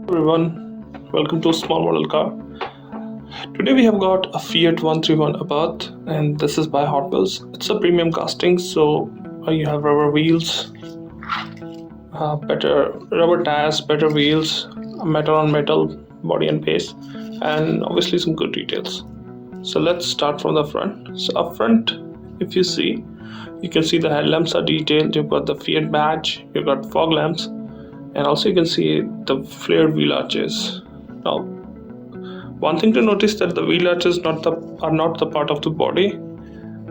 Everyone, welcome to Small Model Car. Today we have got a Fiat 131 Abarth, and this is by Hot Wheels. It's a premium casting, so you have rubber wheels, better rubber tires, better wheels, metal on metal body and base, and obviously some good details. So let's start from the front. So up front, if you see, you can see the headlamps are detailed. You've got the Fiat badge, you've got fog lamps, and also you can see the flared wheel arches. Now, one thing to notice that the wheel arches are not the part of the body.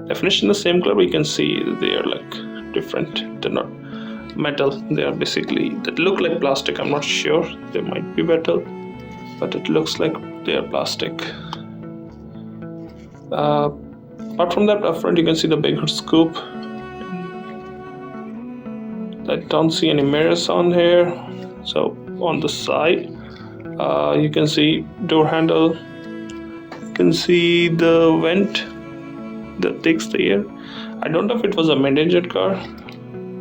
Definition the same color, we can see they are like different. They're not metal. They are basically that look like plastic. I'm not sure. They might be metal, but it looks like they are plastic. Apart from that, up front you can see the big scoop. I don't see any mirrors on here. So on the side, you can see door handle. You can see the vent that takes the air. I don't know if it was a mid-engine car.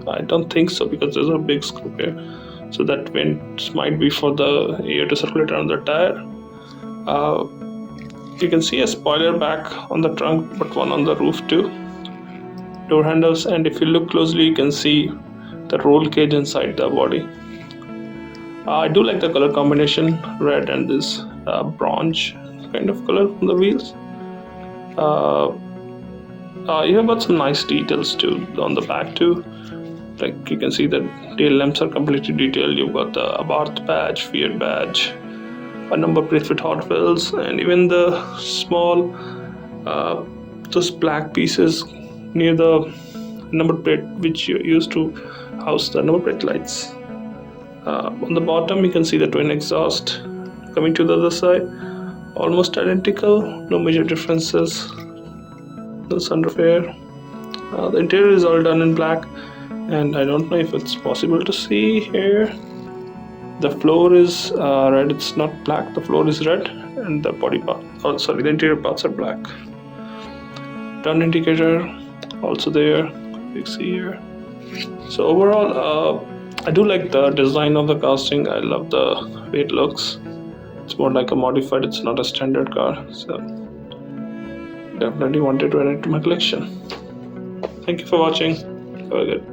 I don't think so, because there's a big scoop here. So that vent might be for the air to circulate around the tire. You can see a spoiler back on the trunk, but one on the roof too. Door handles, and if you look closely, you can see the roll cage inside the body. I do like the color combination, red and this bronze kind of color on the wheels. You have got some nice details too on the back too. Like you can see the tail lamps are completely detailed. You've got the Abarth badge, Fiat badge, a number plate with Hot Wheels, and even the small those black pieces near the number plate which you used to house the number plate lights. On the bottom you can see the twin exhaust. Coming to the other side, almost identical, no major differences. The sunroof air. The interior is all done in black, and I don't know if it's possible to see here. The floor is red. It's not black. The floor is red, and the body part, the interior parts are black. Turn indicator also there. You see here. So overall, I do like the design of the casting. I love the way it looks. It's more like a modified. It's not a standard car. So definitely wanted to add it to my collection. Thank you for watching. Have a good